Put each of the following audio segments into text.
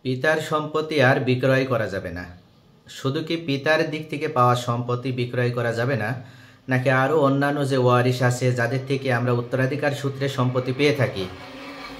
পিতার সম্পত্তি আর বিক্রয় করা যাবে না। শুধু কি পিতার দিক থেকে পাওয়া সম্পত্তি বিক্রয় করা যাবে না, নাকি আরও অন্যান্য যে ওয়ারিশ আছে যাদের থেকে আমরা উত্তরাধিকার সূত্রে সম্পত্তি পেয়ে থাকি,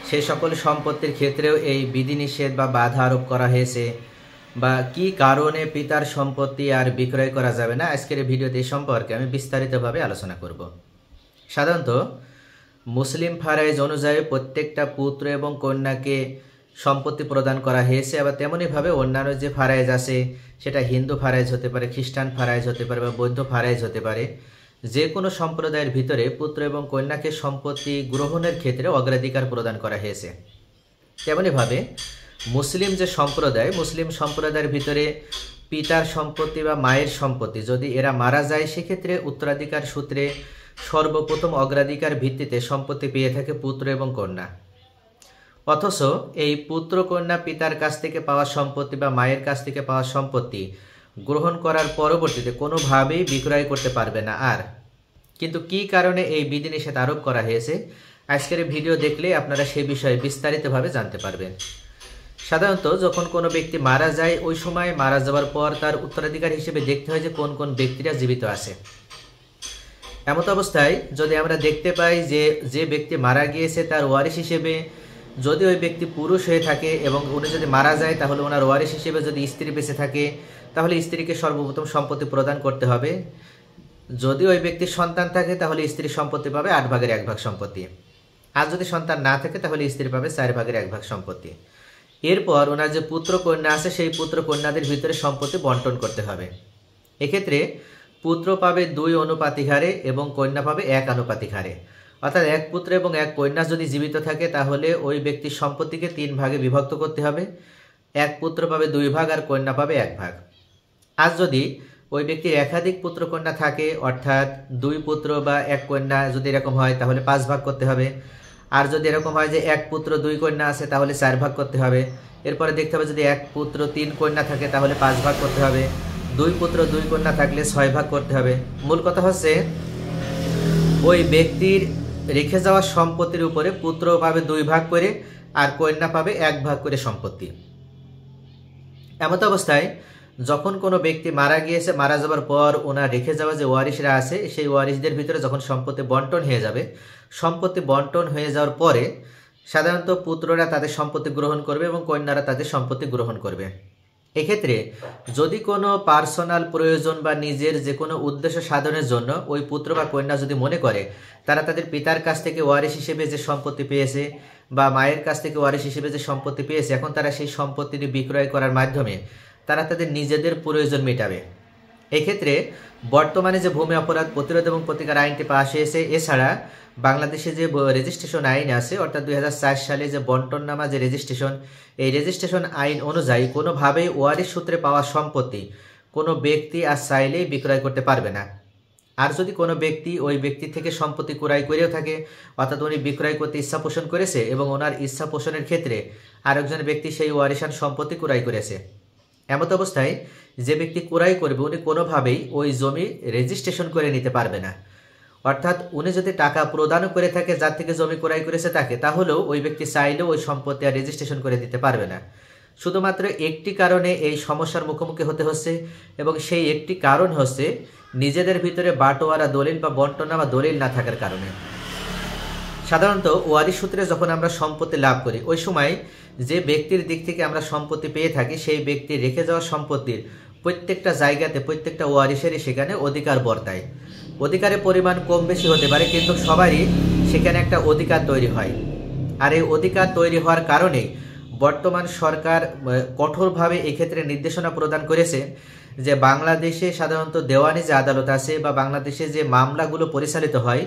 সেই সকল সম্পত্তির ক্ষেত্রেও এই বিধিনিষেধ বা বাধা আরোপ করা হয়েছে, বা কি কারণে পিতার সম্পত্তি আর বিক্রয় করা যাবে না, আজকের ভিডিওতে এই সম্পর্কে আমি বিস্তারিতভাবে আলোচনা করব। সাধারণত মুসলিম ফারাইজ অনুযায়ী প্রত্যেকটা পুত্র এবং কন্যাকে সম্পত্তি প্রদান করা হয়েছে। আবার তেমনইভাবে অন্যান্য যে ফারাইজ আছে, সেটা হিন্দু ফারাইজ হতে পারে, খ্রিস্টান ফারাইজ হতে পারে বা বৌদ্ধ ফারাইজ হতে পারে, যে কোনো সম্প্রদায়ের ভিতরে পুত্র এবং কন্যাকে সম্পত্তি গ্রহণের ক্ষেত্রে অগ্রাধিকার প্রদান করা হয়েছে। তেমনইভাবে মুসলিম যে সম্প্রদায়, মুসলিম সম্প্রদায়ের ভিতরে পিতার সম্পত্তি বা মায়ের সম্পত্তি যদি এরা মারা যায়, সেক্ষেত্রে উত্তরাধিকার সূত্রে সর্বপ্রথম অগ্রাধিকার ভিত্তিতে সম্পত্তি পেয়ে থাকে পুত্র এবং কন্যা। অথচ এই পুত্র কন্যা পিতার কাছ থেকে পাওয়া সম্পত্তি বা মায়ের কাছ থেকে পাওয়া সম্পত্তি গ্রহণ করার পরবর্তীতে কোনোভাবেই বিক্রয় করতে পারবে না। আর কিন্তু কি কারণে এই বিধিনিষেধ আরোপ করা হয়েছে, আজকের ভিডিও দেখলে আপনারা সেই বিষয়ে বিস্তারিতভাবে জানতে পারবেন। সাধারণত যখন কোনো ব্যক্তি মারা যায়, ওই সময় মারা যাওয়ার পর তার উত্তরাধিকার হিসেবে দেখতে হয় যে কোন কোন ব্যক্তিরা জীবিত আছে। এমত অবস্থায় যদি আমরা দেখতে পাই যে ব্যক্তি মারা গিয়েছে তার ওয়ারিশ হিসেবে যদি ওই ব্যক্তি পুরুষ হয়ে থাকে এবং উনি যদি মারা যায়, তাহলে ওনার ওয়ারিশ হিসেবে যদি স্ত্রী বেঁচে থাকে, তাহলে স্ত্রীকে সর্বপ্রথম সম্পত্তি প্রদান করতে হবে। যদি ওই ব্যক্তির সন্তান থাকে, তাহলে স্ত্রীর সম্পত্তি পাবে 8 ভাগের 1 ভাগ সম্পত্তি। আর যদি সন্তান না থাকে, তাহলে স্ত্রী পাবে 4 ভাগের 1 ভাগ সম্পত্তি। এরপর ওনার যে পুত্র কন্যা আছে, সেই পুত্র কন্যাদের ভিতরে সম্পত্তি বন্টন করতে হবে। এক্ষেত্রে পুত্র পাবে 2 অনুপাতিক হারে এবং কন্যা পাবে 1 আনুপাতিক হারে। অর্থাৎ এক পুত্র এবং এক কন্যা যদি জীবিত থাকে, তাহলে ওই ব্যক্তির সম্পত্তিকে 3 ভাগে বিভক্ত করতে হবে। এক পুত্র পাবে 2 ভাগ আর কন্যা পাবে 1 ভাগ। আর যদি ওই ব্যক্তির একাধিক পুত্র কন্যা থাকে, অর্থাৎ 2 পুত্র বা 1 কন্যা যদি এরকম হয়, তাহলে 5 ভাগ করতে হবে। আর যদি এরকম হয় যে 1 পুত্র 2 কন্যা আছে, তাহলে 4 ভাগ করতে হবে। এরপরে দেখতে হবে যদি 1 পুত্র 3 কন্যা থাকে, তাহলে 5 ভাগ করতে হবে। 2 পুত্র 2 কন্যা থাকলে 6 ভাগ করতে হবে। মূল কথা হচ্ছে ওই ব্যক্তির রেখে যাওয়া সম্পত্তির উপরে পুত্র পাবে 2 ভাগ করে আর কন্যা পাবে 1 ভাগ করে সম্পত্তি। এমত অবস্থায় যখন কোনো ব্যক্তি মারা গিয়েছে, মারা যাওয়ার পর ওনার রেখে যাওয়া যে ওয়ারিশরা আছে, সেই ওয়ারিশদের ভিতরে যখন সম্পত্তি বন্টন হয়ে যাবে, সম্পত্তি বন্টন হয়ে যাওয়ার পরে সাধারণত পুত্ররা তাদের সম্পত্তি গ্রহণ করবে এবং কন্যারা তাদের সম্পত্তি গ্রহণ করবে। এক্ষেত্রে যদি কোনো পার্সোনাল প্রয়োজন বা নিজের যে কোনো উদ্দেশ্য সাধনের জন্য ওই পুত্র বা কন্যা যদি মনে করে তারা তাদের পিতার কাছ থেকে ওয়ারিশ হিসেবে যে সম্পত্তি পেয়েছে বা মায়ের কাছ থেকে ওয়ারিশ হিসেবে যে সম্পত্তি পেয়েছে, এখন তারা সেই সম্পত্তিটি বিক্রয় করার মাধ্যমে তারা তাদের নিজেদের প্রয়োজন মেটাবে। এক্ষেত্রে বর্তমানে যে ভূমি অপরাধ প্রতিরোধ এবং প্রতিকার আইনটি পাশ হয়েছে, এছাড়া বাংলাদেশে যে রেজিস্ট্রেশন আইন আছে, অর্থাৎ 2004 সালে যে বন্টননামা যে রেজিস্ট্রেশন, এই রেজিস্ট্রেশন আইন অনুযায়ী কোনোভাবেই ওয়ারিশ সূত্রে পাওয়া সম্পত্তি কোনো ব্যক্তি আর চাইলেই বিক্রয় করতে পারবে না। আর যদি কোনো ব্যক্তি ওই ব্যক্তি থেকে সম্পত্তি ক্রয় করেও থাকে, অর্থাৎ উনি বিক্রয় করতে ইচ্ছা পোষণ করেছে এবং ওনার ইচ্ছা পোষণের ক্ষেত্রে আরেকজন ব্যক্তি সেই ওয়ারিশান সম্পত্তি ক্রয় করেছে, এমত অবস্থায় যে ব্যক্তি ক্রয় করবে উনি কোনোভাবেই ওই জমি রেজিস্ট্রেশন করে নিতে পারবে না। অর্থাৎ উনি যদি টাকা প্রদানও করে থাকে যার থেকে জমি ক্রয় করেছে তাকে, তাহলেও ওই ব্যক্তি চাইলেও ওই সম্পত্তি আর রেজিস্ট্রেশন করে দিতে পারবে না। শুধুমাত্র একটি কারণে এই সমস্যার মুখোমুখি হতে হচ্ছে, এবং সেই একটি কারণ হচ্ছে নিজেদের ভিতরে বাটোয়ারা দলিল বা বন্টননামা দলিল না থাকার কারণে। সাধারণত ওয়ারিশ সূত্রে যখন আমরা সম্পত্তি লাভ করি, ওই সময় যে ব্যক্তির দিক থেকে আমরা সম্পত্তি পেয়ে থাকি, সেই ব্যক্তির রেখে যাওয়া সম্পত্তির প্রত্যেকটা জায়গাতে প্রত্যেকটা ওয়ারিশেরই সেখানে অধিকার বর্তায়। অধিকারের পরিমাণ কম বেশি হতে পারে, কিন্তু সবারই সেখানে একটা অধিকার তৈরি হয়। আর এই অধিকার তৈরি হওয়ার কারণে বর্তমান সরকার কঠোরভাবে এক্ষেত্রে নির্দেশনা প্রদান করেছে যে বাংলাদেশে সাধারণত দেওয়ানি যে আদালত আছে বা বাংলাদেশে যে মামলাগুলো পরিচালিত হয়,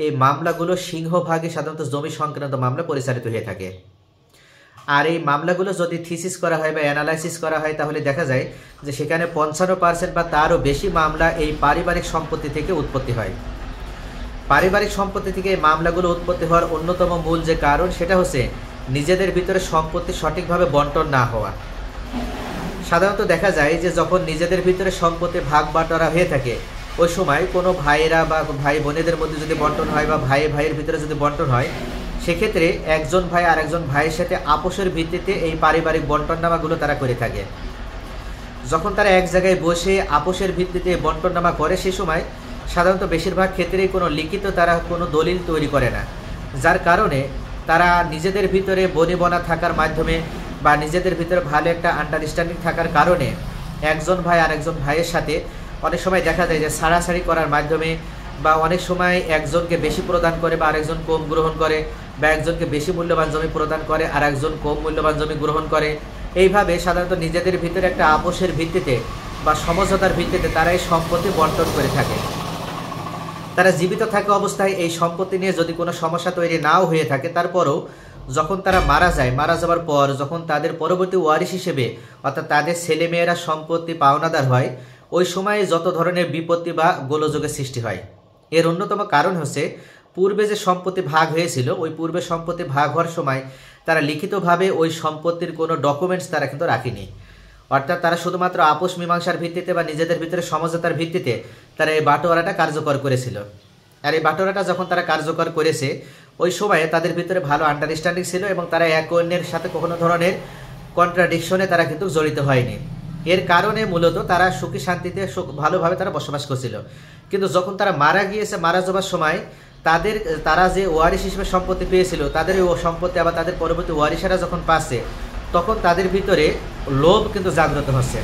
এই মামলাগুলো সিংহভাগে সাধারণত জমি সংক্রান্ত মামলা পরিচালিত হয়ে থাকে। আর এই মামলাগুলো যদি থিসিস করা হয় বা অ্যানালাইসিস করা হয়, তাহলে দেখা যায় যে সেখানে 55% বা তারও বেশি মামলা এই পারিবারিক সম্পত্তি থেকে উৎপত্তি হয়। পারিবারিক সম্পত্তি থেকে এই মামলাগুলো উৎপত্তি হওয়ার অন্যতম মূল যে কারণ, সেটা হচ্ছে নিজেদের ভিতরে সম্পত্তি সঠিকভাবে বন্টন না হওয়া। সাধারণত দেখা যায় যে যখন নিজেদের ভিতরে সম্পত্তি ভাগ বাটোয়ারা হয়ে থাকে, ওই সময় কোনো ভাইয়েরা বা ভাই বোনেদের মধ্যে যদি বন্টন হয় বা ভাই ভাইয়ের ভিতরে যদি বন্টন হয়, সেক্ষেত্রে একজন ভাই আর একজন ভাইয়ের সাথে আপোষের ভিত্তিতে এই পারিবারিক বন্টননামাগুলো তারা করে থাকে। যখন তারা এক জায়গায় বসে আপোষের ভিত্তিতে বন্টননামা করে সে সময় সাধারণত বেশিরভাগ ক্ষেত্রেই কোনো লিখিত তারা কোনো দলিল তৈরি করে না, যার কারণে তারা নিজেদের ভিতরে বনিবনা থাকার মাধ্যমে বা নিজেদের ভিতরে ভালো একটা আন্ডারস্ট্যান্ডিং থাকার কারণে একজন ভাই আর একজন ভাইয়ের সাথে অনেক সময় দেখা যায় যে ছাড়াছাড়ি করার মাধ্যমে বা অনেক সময় একজনকে বেশি প্রদান করে বা আরেকজন কম গ্রহণ করে, বা একজনকে বেশি মূল্যবান জমি প্রদান করে আর একজন কম মূল্যবান জমি গ্রহণ করে। এইভাবে সাধারণত নিজেদের ভিতরে একটা আপোষের ভিত্তিতে বা সমঝোতার ভিত্তিতে তারা এই সম্পত্তি বন্টন করে থাকে। তারা জীবিত থাকা অবস্থায় এই সম্পত্তি নিয়ে যদি কোনো সমস্যা তৈরি নাও হয়ে থাকে, তারপরও যখন তারা মারা যায়, মারা যাওয়ার পর যখন তাদের পরবর্তী ওয়ারিশ হিসেবে অর্থাৎ তাদের ছেলেমেয়েরা সম্পত্তি পাওনাদার হয়, ওই সময়ে যত ধরনের বিপত্তি বা গোলযোগের সৃষ্টি হয়। এর অন্যতম কারণ হচ্ছে পূর্বে যে সম্পত্তি ভাগ হয়েছিল, ওই পূর্বে সম্পত্তি ভাগ হওয়ার সময় তারা লিখিতভাবে ওই সম্পত্তির কোনো ডকুমেন্টস তারা কিন্তু রাখেনি। অর্থাৎ তারা শুধুমাত্র আপোষ মীমাংসার ভিত্তিতে বা নিজেদের ভিতরে সমঝোতার ভিত্তিতে তারা এই বাটোয়ারাটা কার্যকর করেছিল। আর এই বাটোয়ারাটা যখন তারা কার্যকর করেছে, ওই সময়ে তাদের ভিতরে ভালো আন্ডারস্ট্যান্ডিং ছিল এবং তারা এক অন্যের সাথে কোনো ধরনের কন্ট্রাডিকশনে তারা কিন্তু জড়িত হয়নি। এর কারণে মূলত তারা সুখী শান্তিতে ভালোভাবে তারা বসবাস করছিল। কিন্তু যখন তারা মারা গিয়েছে, মারা যাওয়ার সময় তারা যে ওয়ারিশ হিসেবে সম্পত্তি পেয়েছিল, তাদের ওই সম্পত্তি আবার তাদের পরবর্তী ওয়ারিশেরা যখন পাচ্ছে, তখন তাদের ভিতরে লোভ কিন্তু জাগ্রত হচ্ছে।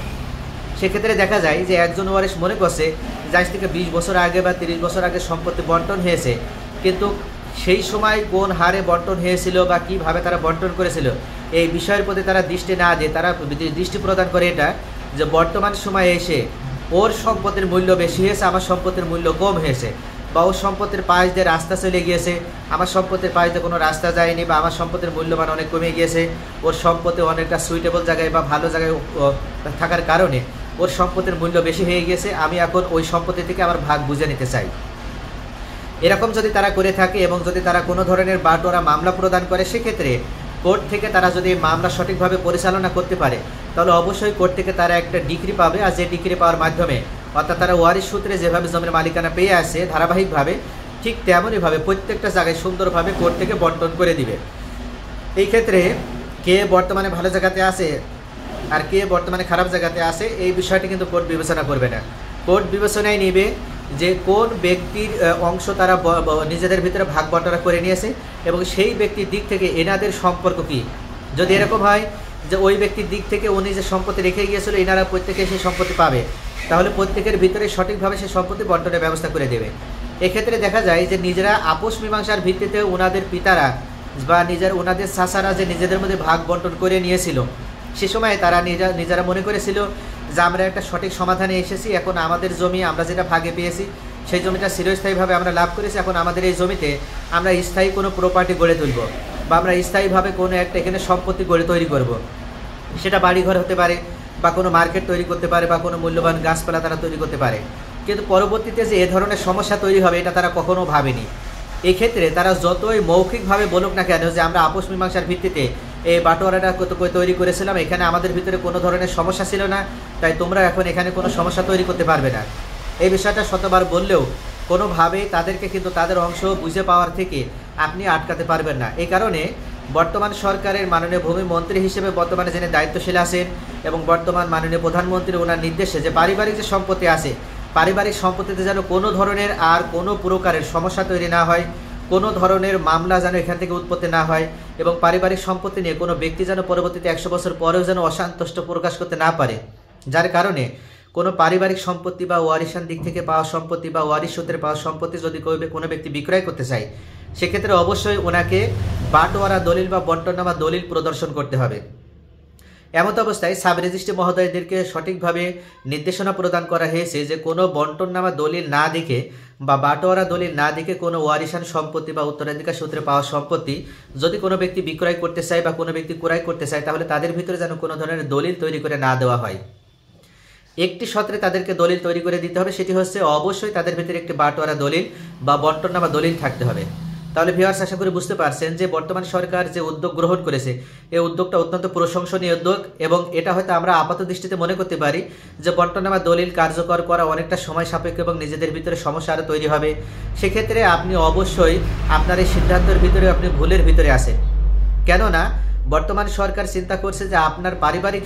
সেক্ষেত্রে দেখা যায় যে একজন ওয়ারিশ মনে করছে যে আজ থেকে 20 বছর আগে বা 30 বছর আগে সম্পত্তি বন্টন হয়েছে, কিন্তু সেই সময় কোন হারে বন্টন হয়েছিল বা কিভাবে তারা বন্টন করেছিল এই বিষয়ের প্রতি তারা দৃষ্টি না দিয়ে তারা দৃষ্টি প্রদান করে এটা যে বর্তমান সময়ে এসে ওর সম্পত্তির মূল্য বেশি হয়েছে, আমার সম্পত্তির মূল্য কম হয়েছে, বা ওর সম্পত্তির পাশ দিয়ে রাস্তা চলে গিয়েছে, আমার সম্পত্তির পাশ দিয়ে কোনো রাস্তা যায়নি, বা আমার সম্পত্তির মূল্যমান অনেক কমে গিয়েছে, ওর সম্পত্তি অনেকটা সুইটেবল জায়গায় বা ভালো জায়গায় থাকার কারণে ওর সম্পত্তির মূল্য বেশি হয়ে গিয়েছে, আমি এখন ওই সম্পত্তি থেকে আমার ভাগ বুঝে নিতে চাই। এরকম যদি তারা করে থাকে এবং যদি তারা কোনো ধরনের বাটোয়ারা মামলা প্রদান করে, সেক্ষেত্রে কোর্ট থেকে তারা যদি মামলা সঠিকভাবে পরিচালনা করতে পারে, তাহলে অবশ্যই কোর্ট থেকে তারা একটা ডিগ্রি পাবে। আর যে ডিগ্রি পাওয়ার মাধ্যমে অর্থাৎ তারা ওয়ারিশ সূত্রে যেভাবে জমির মালিকানা পেয়ে আসে ধারাবাহিকভাবে, ঠিক তেমনইভাবে প্রত্যেকটা জায়গায় সুন্দরভাবে কোর্ট থেকে বন্টন করে দিবে। এই ক্ষেত্রে কে বর্তমানে ভালো জায়গাতে আছে আর কে বর্তমানে খারাপ জায়গাতে আছে এই বিষয়টি কিন্তু কোর্ট বিবেচনা করবে না। কোর্ট বিবেচনায় নেবে যে কোন ব্যক্তির অংশ তারা নিজেদের ভিতরে ভাগ বন্টনা করে নিয়েছে এবং সেই ব্যক্তির দিক থেকে এনাদের সম্পর্ক কী। যদি এরকম হয় যে ওই ব্যক্তির দিক থেকে উনি যে সম্পত্তি রেখে গিয়েছিল এনারা প্রত্যেকে সেই সম্পত্তি পাবে, তাহলে প্রত্যেকের ভিতরে সঠিকভাবে সেই সম্পত্তি বন্টনের ব্যবস্থা করে দেবে। এক্ষেত্রে দেখা যায় যে নিজেরা আপোষ মীমাংসার ভিত্তিতে ওনাদের পিতারা বা ওনাদের চাচারা যে নিজেদের মধ্যে ভাগ বন্টন করে নিয়েছিল, সে সময় তারা নিজেরা মনে করেছিল যে আমরা একটা সঠিক সমাধানে এসেছি, এখন আমাদের জমি আমরা যেটা ভাগে পেয়েছি সেই জমিটা চিরস্থায়ীভাবে আমরা লাভ করেছি, এখন আমাদের এই জমিতে আমরা স্থায়ী কোনো প্রপার্টি গড়ে তুলব বা আমরা স্থায়ীভাবে কোনো একটা এখানে সম্পত্তি তৈরি করব। সেটা বাড়িঘর হতে পারে বা কোনো মার্কেট তৈরি করতে পারে বা কোনো মূল্যবান গাছপালা তারা তৈরি করতে পারে। কিন্তু পরবর্তীতে যে এ ধরনের সমস্যা তৈরি হবে এটা তারা কখনো ভাবেনি। এক্ষেত্রে তারা যতই মৌখিকভাবে বলুক না কেন যে আমরা আপোষ মীমাংসার ভিত্তিতে এই বাটোয়ারাটা তৈরি করেছিলাম, এখানে আমাদের ভিতরে কোনো ধরনের সমস্যা ছিল না, তাই তোমরা এখন এখানে কোনো সমস্যা তৈরি করতে পারবে না, এই বিষয়টা শতবার বললেও কোনোভাবেই তাদেরকে কিন্তু তাদের অংশ বুঝে পাওয়ার থেকে আপনি আটকাতে পারবেন না। এই কারণে বর্তমান সরকারের মাননীয় ভূমি মন্ত্রী হিসেবে বর্তমানে যিনি দায়িত্বশীল আছেন এবং বর্তমান মাননীয় প্রধানমন্ত্রী ওনার নির্দেশে যে পারিবারিক যে সম্পত্তি আছে, পারিবারিক সম্পত্তিতে যেন কোনো ধরনের আর কোনো প্রকারের সমস্যা তৈরি না হয়, কোনো ধরনের মামলা যেন এখান থেকে উৎপত্তি না হয় এবং পারিবারিক সম্পত্তি নিয়ে কোনো ব্যক্তি যেন পরবর্তীতে 100 বছর পরেও যেন অসন্তুষ্ট প্রকাশ করতে না পারে, যার কারণে কোনো পারিবারিক সম্পত্তি বা ওয়ারিশান দিক থেকে পাওয়া সম্পত্তি বা ওয়ারিশ সূত্রে পাওয়া সম্পত্তি যদি কোনো ব্যক্তি বিক্রয় করতে চায়, সেক্ষেত্রে অবশ্যই ওনাকে বাটোয়ারা দলিল বা বন্টননামা দলিল প্রদর্শন করতে হবে। এমত অবস্থায় সাব রেজিস্ট্রি মহোদয়দেরকে সঠিকভাবে নির্দেশনা প্রদান করা হয়েছে যে কোনো বন্টননামা দলিল না দেখে বা বাটোয়ারা দলিল না দেখে কোনো ওয়ারিশান সম্পত্তি বা উত্তরাধিকার সূত্রে পাওয়া সম্পত্তি যদি কোনো ব্যক্তি বিক্রয় করতে চায় বা কোনো ব্যক্তি ক্রয় করতে চায়, তাহলে তাদের ভিতরে যেন কোনো ধরনের দলিল তৈরি করে না দেওয়া হয়। একটি সূত্রে তাদেরকে দলিল তৈরি করে দিতে হবে, সেটি হচ্ছে অবশ্যই তাদের ভিতরে একটি বাটোয়ারা দলিল বা বন্টননামা দলিল থাকতে হবে। তাহলে ভিউয়ার্স, আশা করি বুঝতে পারছেন যে বর্তমান সরকার যে উদ্যোগ গ্রহণ করেছে, এই উদ্যোগটা অত্যন্ত প্রশংসনীয় উদ্যোগ, এবং এটা হয়তো আমরা আপাত দৃষ্টিতে মনে করতে পারি যে বন্টনামা দলিল কার্যকর করা অনেকটা সময় সাপেক্ষ এবং নিজেদের ভিতরে সমস্যা আরও তৈরি হবে। সেক্ষেত্রে আপনি অবশ্যই আপনার এই সিদ্ধান্তের ভিতরে আপনি ভুলের ভিতরে আছেন। কেননা বর্তমান সরকার চিন্তা করছে যে আপনার পারিবারিক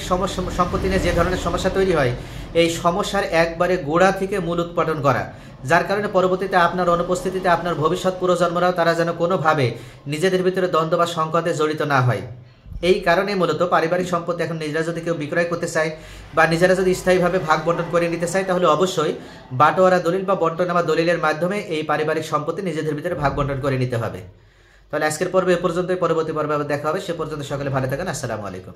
সম্পত্তি নিয়ে যে ধরনের সমস্যা তৈরি হয়, এই সমস্যার একবারে গোড়া থেকে মূল উৎপাদন করা, যার কারণে পরবর্তীতে আপনার অনুপস্থিতিতে আপনার ভবিষ্যৎ প্রজন্মরাও তারা যেন কোনোভাবে নিজেদের ভিতরে দ্বন্দ্ব বা সংকটে জড়িত না হয়। এই কারণে মূলত পারিবারিক সম্পত্তি এখন নিজেরা যদি কেউ বিক্রয় করতে চায় বা নিজেরা যদি স্থায়ীভাবে ভাগ বন্টন করে নিতে চায়, তাহলে অবশ্যই বাটোয়ারা দলিল বা বন্টনামা দলিলের মাধ্যমে এই পারিবারিক সম্পত্তি নিজেদের ভিতরে ভাগ বন্টন করে নিতে হবে। তাহলে আজকের পর্বে এ পর্যন্তই, পরবর্তী পর্বে আবার দেখা হবে। সে পর্যন্ত সকলে ভালো থাকেন। আসসালামু আলাইকুম।